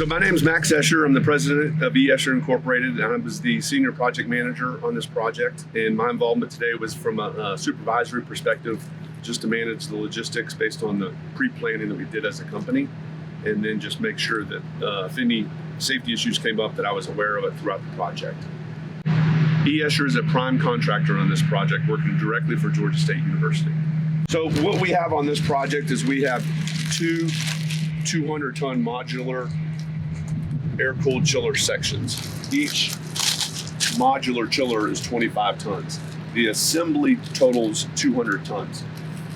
So my name is Max Escher. I'm the president of Escher Incorporated, and I was the senior project manager on this project. And my involvement today was from a supervisory perspective, just to manage the logistics based on the pre-planning that we did as a company, and then just make sure that if any safety issues came up, that I was aware of it throughout the project. Escher is a prime contractor on this project, working directly for Georgia State University. So what we have on this project is we have two 200-ton modular air-cooled chiller sections. Each modular chiller is 25 tons. The assembly totals 200 tons.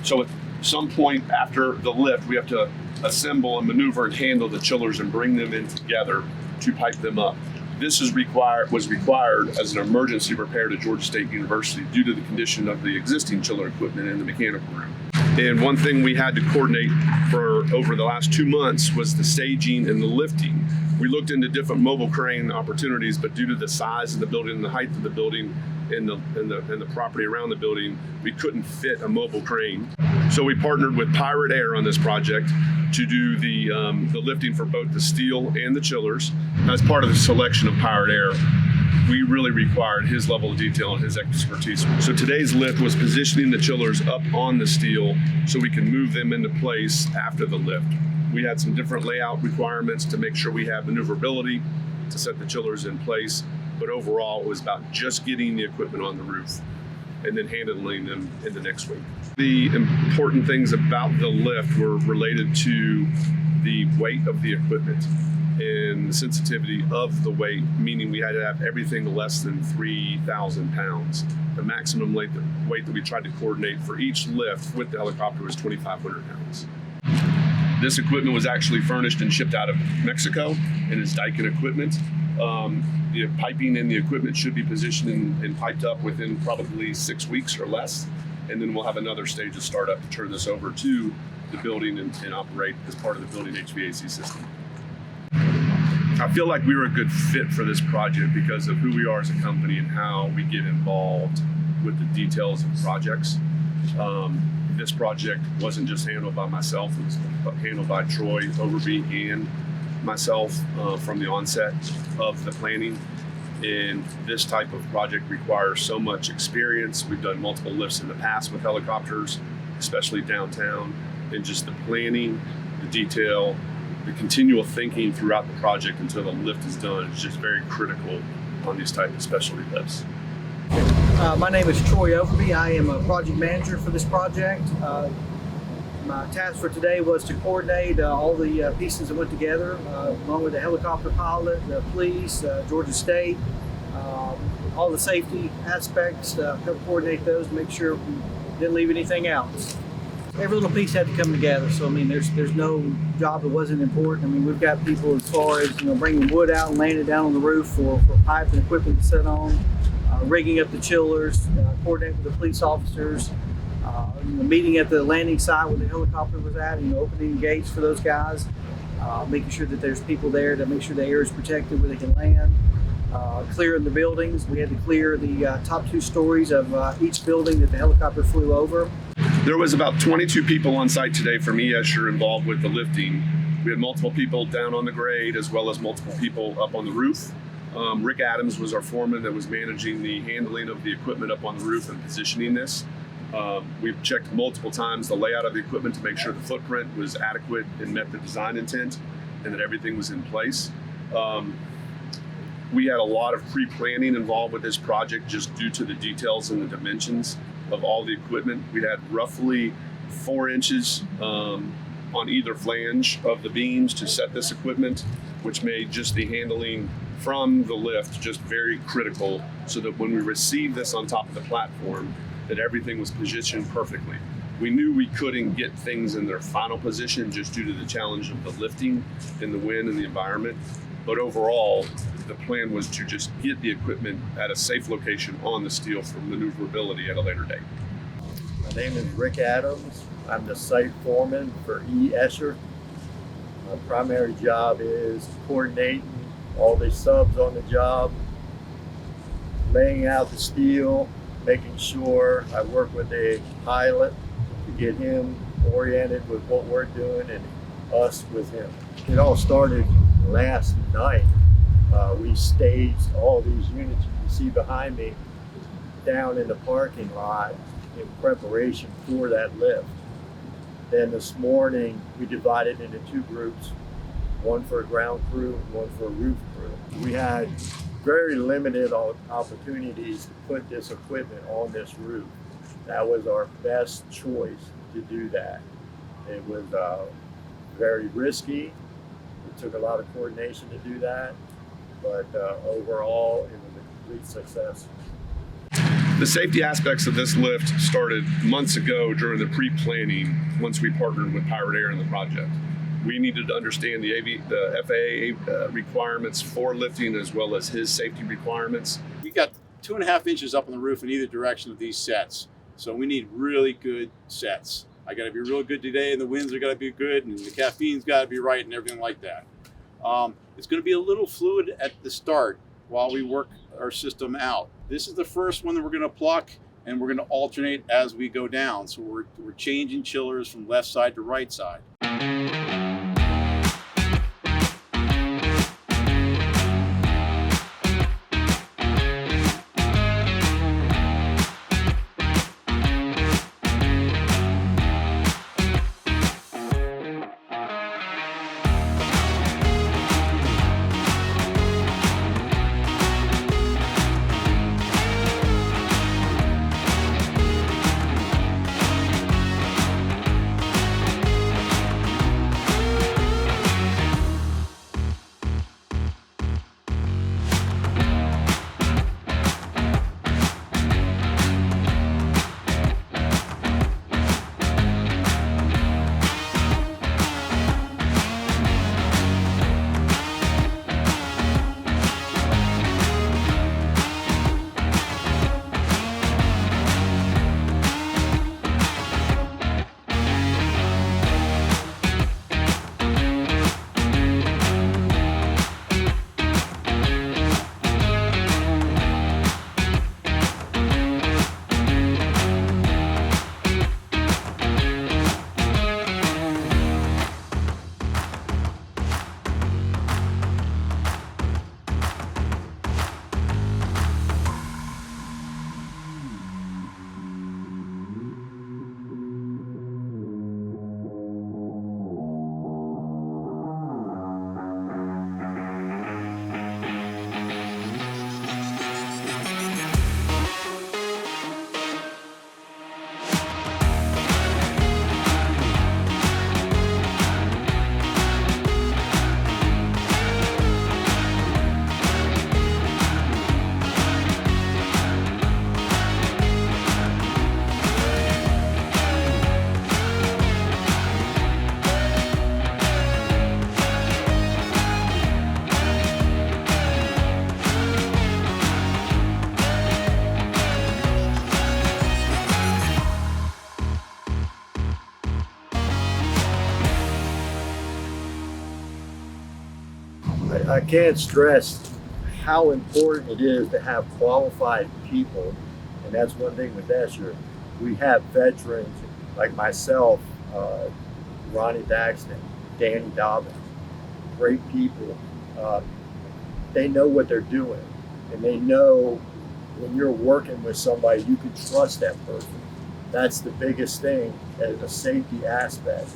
So at some point after the lift, we have to assemble and maneuver and handle the chillers and bring them in together to pipe them up. This was required as an emergency repair to Georgia State University due to the condition of the existing chiller equipment in the mechanical room. And one thing we had to coordinate for over the last 2 months was the staging and the lifting. We looked into different mobile crane opportunities, but due to the size of the building and the height of the building and the property around the building, we couldn't fit a mobile crane. So we partnered with Pirate Air on this project to do the lifting for both the steel and the chillers. As part of the selection of Pirate Air, we really required his level of detail and his expertise. So today's lift was positioning the chillers up on the steel so we can move them into place after the lift. We had some different layout requirements to make sure we have maneuverability to set the chillers in place, but overall it was about just getting the equipment on the roof and then handling them in the next week. The important things about the lift were related to the weight of the equipment and the sensitivity of the weight, meaning we had to have everything less than 3,000 pounds. The maximum weight that we tried to coordinate for each lift with the helicopter was 2,500 pounds. This equipment was actually furnished and shipped out of Mexico and is Daikin equipment. The piping and the equipment should be positioned and piped up within probably 6 weeks or less. And then we'll have another stage of startup to turn this over to the building and operate as part of the building HVAC system. I feel like we were a good fit for this project because of who we are as a company and how we get involved with the details of projects. This project wasn't just handled by myself, it was handled by Troy Overby and myself from the onset of the planning. And this type of project requires so much experience. We've done multiple lifts in the past with helicopters, especially downtown, and just the planning, the detail, the continual thinking throughout the project until the lift is done is just very critical on these type of specialty lifts. My name is Troy Overby. I am a project manager for this project. My task for today was to coordinate all the pieces that went together, along with the helicopter pilot, the police, Georgia State, all the safety aspects, help coordinate those, make sure we didn't leave anything out. every little piece had to come together. So I mean, there's no job that wasn't important. I mean, we've got people as far as bringing wood out and laying it down on the roof for pipe and equipment to sit on, rigging up the chillers, coordinating with the police officers, meeting at the landing site where the helicopter was at, opening gates for those guys, making sure that there's people there to make sure the air is protected where they can land. Clearing the buildings. We had to clear the top 2 stories of each building that the helicopter flew over. There was about 22 people on site today from Escher involved with the lifting. We had multiple people down on the grade as well as multiple people up on the roof. Rick Adams was our foreman that was managing the handling of the equipment up on the roof and positioning this. We've checked multiple times the layout of the equipment to make sure the footprint was adequate and met the design intent and that everything was in place. We had a lot of pre-planning involved with this project just due to the details and the dimensions of all the equipment. We had roughly 4 inches on either flange of the beams to set this equipment, which made just the handling from the lift just very critical, so that when we received this on top of the platform, that everything was positioned perfectly. We knew we couldn't get things in their final position just due to the challenge of the lifting and the wind and the environment. But overall, the plan was to just get the equipment at a safe location on the steel for maneuverability at a later date. My name is Rick Adams. I'm the site foreman for Escher. My primary job is coordinating all the subs on the job, laying out the steel, making sure I work with a pilot to get him oriented with what we're doing and us with him. It all started last night. We staged all these units you see behind me down in the parking lot in preparation for that lift. Then this morning we divided into 2 groups, one for a ground crew and one for a roof crew. We had very limited opportunities to put this equipment on this roof. That was our best choice to do that. It was very risky. It took a lot of coordination to do that, but overall it was a complete success. The safety aspects of this lift started months ago during the pre-planning once we partnered with Pirate Air in the project. We needed to understand the FAA requirements for lifting as well as his safety requirements. We got 2.5 inches up on the roof in either direction of these sets. So we need really good sets. I gotta be real good today and the winds are gotta be good and the caffeine's gotta be right and everything like that. It's gonna be a little fluid at the start while we work our system out. This is the first one that we're gonna pluck and we're gonna alternate as we go down. So we're changing chillers from left side to right side. I can't stress how important it is to have qualified people. And that's one thing with Escher. We have veterans like myself, Ronnie Daxton, Danny Dobbins, great people. They know what they're doing, and they know when you're working with somebody, you can trust that person. That's the biggest thing as a safety aspect.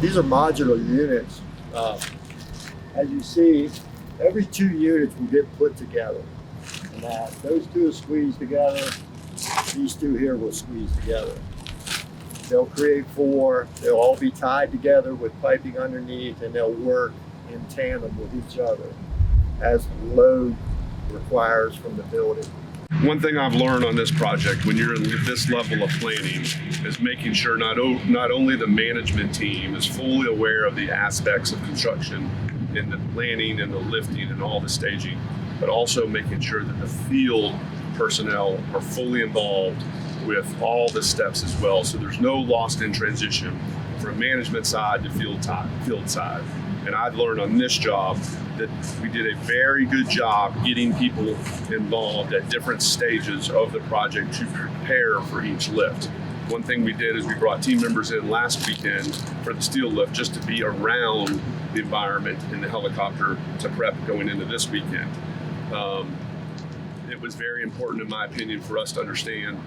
These are modular units. As you see, every 2 units will get put together. And those two will squeeze together. These two here will squeeze together. They'll create 4. They'll all be tied together with piping underneath, and they'll work in tandem with each other as load requires from the building. One thing I've learned on this project when you're in this level of planning is making sure not only the management team is fully aware of the aspects of construction in the planning and the lifting and all the staging, but also making sure that the field personnel are fully involved with all the steps as well. So there's no lost in transition from management side to field side. And I've learned on this job that we did a very good job getting people involved at different stages of the project to prepare for each lift. One thing we did is we brought team members in last weekend for the steel lift just to be around the environment in the helicopter to prep going into this weekend. It was very important, in my opinion, for us to understand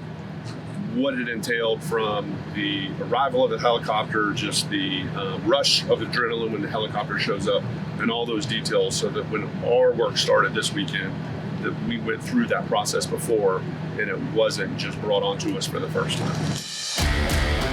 what it entailed from the arrival of the helicopter, just the rush of adrenaline when the helicopter shows up, and all those details, so that when our work started this weekend, that we went through that process before and it wasn't just brought onto us for the first time.